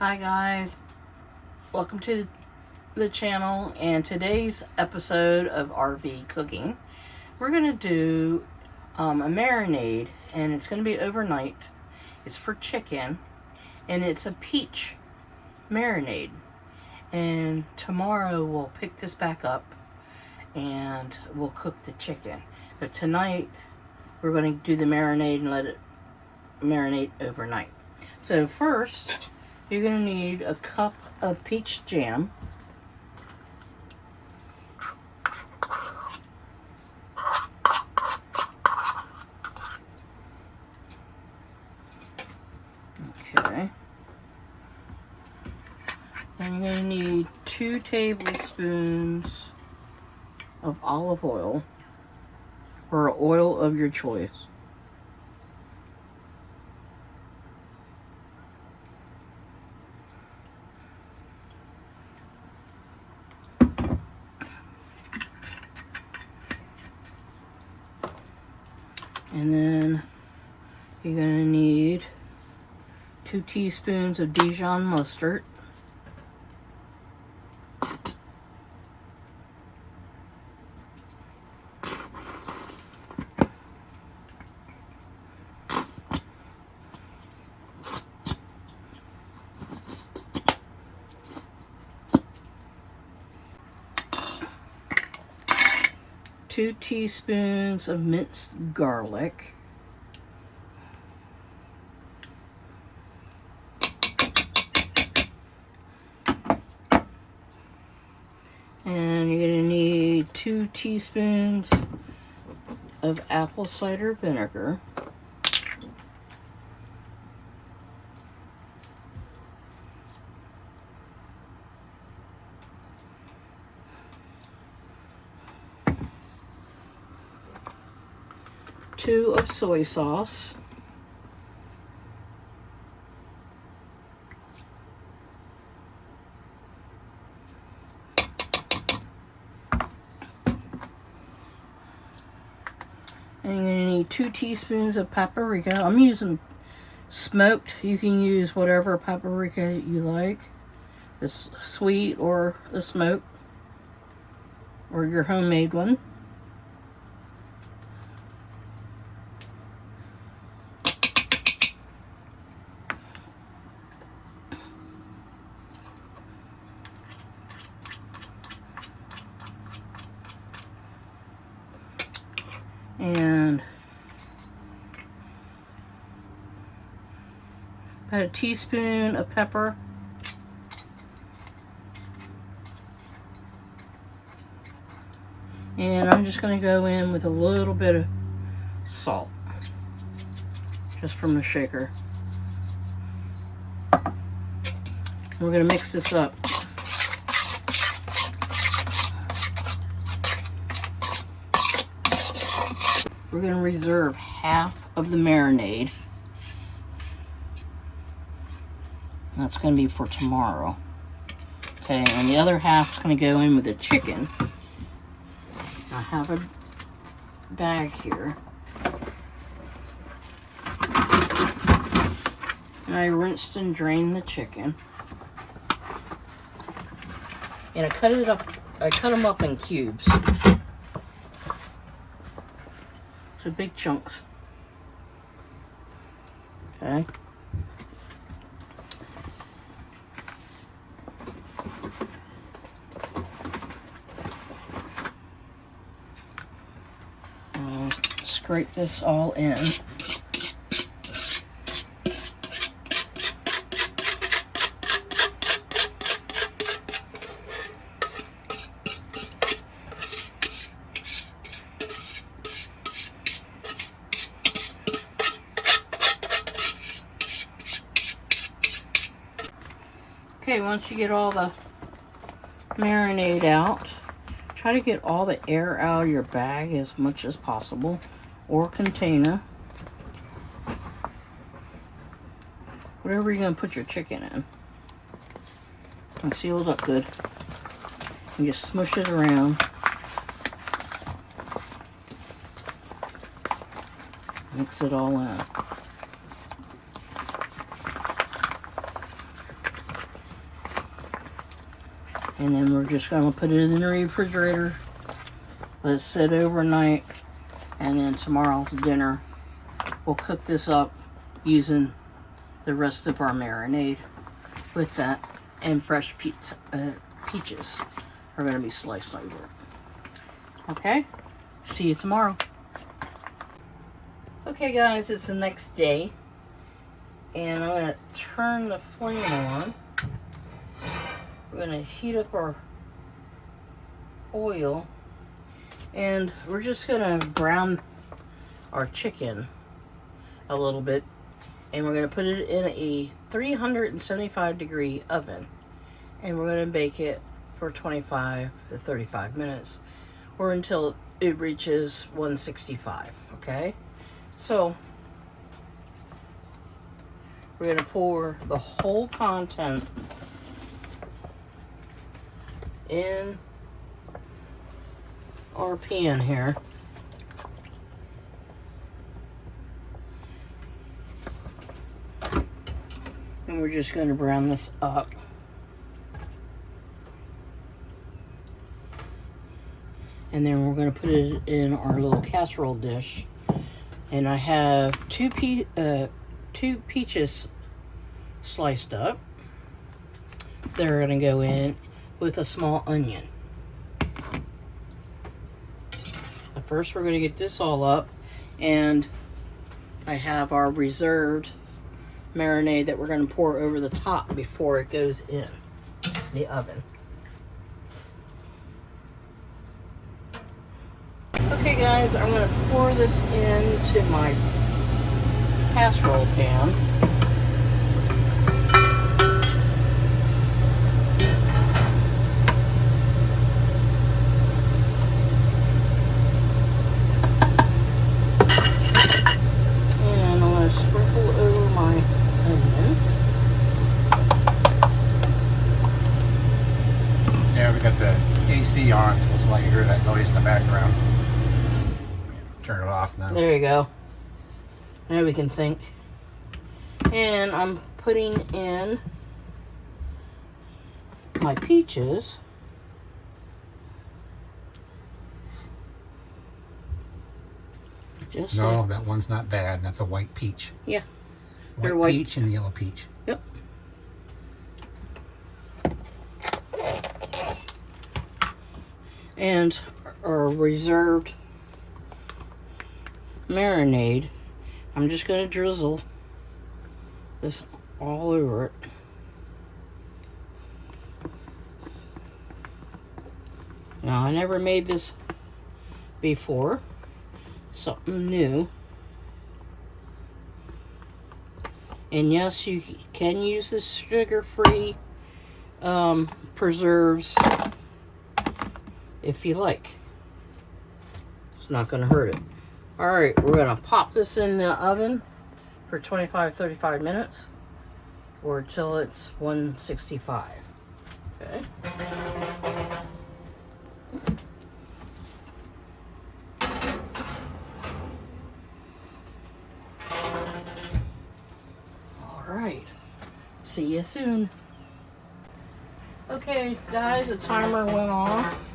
Hi guys, welcome to the channel, and today's episode of RV Cooking, we're going to do a marinade, and it's going to be overnight. It's for chicken, and it's a peach marinade, and tomorrow we'll pick this back up and we'll cook the chicken. But tonight we're going to do the marinade and let it marinate overnight. So first, you're going to need a cup of peach jam. Okay. Then you're going to need 2 tablespoons of olive oil, or oil of your choice. And then you're going to need 2 teaspoons of Dijon mustard. Two teaspoons of minced garlic. And you're going to need 2 teaspoons of apple cider vinegar. Two of soy sauce. And you're going to need 2 teaspoons of paprika. I'm using smoked. You can use whatever paprika you like. The sweet or the smoked, or your homemade one. And about a teaspoon of pepper. And I'm just going to go in with a little bit of salt, just from the shaker. We're going to mix this up. We're going to reserve half of the marinade. That's going to be for tomorrow. Okay, and the other half is going to go in with the chicken. I have a bag here. And I rinsed and drained the chicken. And I cut them up in cubes. So big chunks. Okay. Scrape this all in. Okay, once you get all the marinade out, try to get all the air out of your bag as much as possible, or container. Whatever you're going to put your chicken in. And seal it up good. And just smush it around. Mix it all in. And then we're just going to put it in the refrigerator. Let it sit overnight. And then tomorrow's dinner, we'll cook this up using the rest of our marinade with that. And fresh peaches are going to be sliced over it. Okay? See you tomorrow. Okay guys, it's the next day. And I'm going to turn the flame on. We're going to heat up our oil. And we're just going to brown our chicken a little bit. And we're going to put it in a 375 degree oven. And we're going to bake it for 25 to 35 minutes. Or until it reaches 165. Okay? So, we're going to pour the whole content in our pan here. And we're just going to brown this up. And then we're going to put it in our little casserole dish. And I have two peaches sliced up. They're going to go in with a small onion. But first we're going to get this all up. And I have our reserved marinade that we're going to pour over the top before it goes in the oven. Okay guys, I'm going to pour this into my casserole pan. And I'm going to sprinkle over my onions. Yeah, we got the AC on, so it's why you hear that noise in the background. Turn it off now. There you go. Now we can think. And I'm putting in my peaches. Just No, like, that one's not bad. That's a white peach. yeah. White white. peach and yellow peach. Yep. And our reserved marinade, I'm just going to drizzle this all over it. Now, I never made this before. Something new. And yes, you can use this sugar-free preserves if you like. It's not going to hurt it. Alright, we're going to pop this in the oven for 25-35 minutes or till it's 165. Okay. Alright. See you soon. Okay, guys, the timer went off.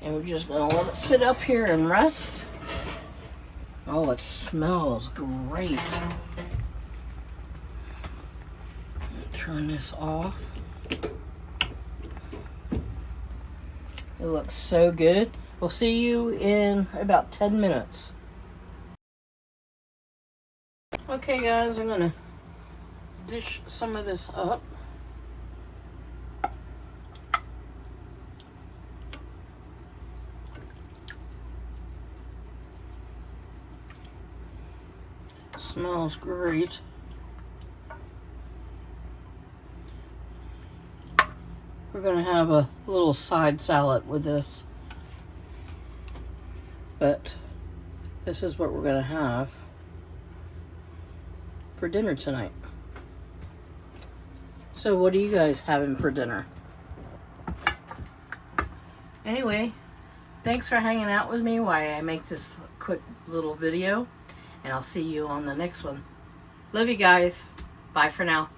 And we're just going to let it sit up here and rest. Oh, it smells great. Turn this off. It looks so good. We'll see you in about 10 minutes. Okay, guys, I'm going to dish some of this up. Smells great. We're going to have a little side salad with this. But this is what we're going to have for dinner tonight. So what are you guys having for dinner? Anyway, thanks for hanging out with me while I make this quick little video. And I'll see you on the next one. Love you guys. Bye for now.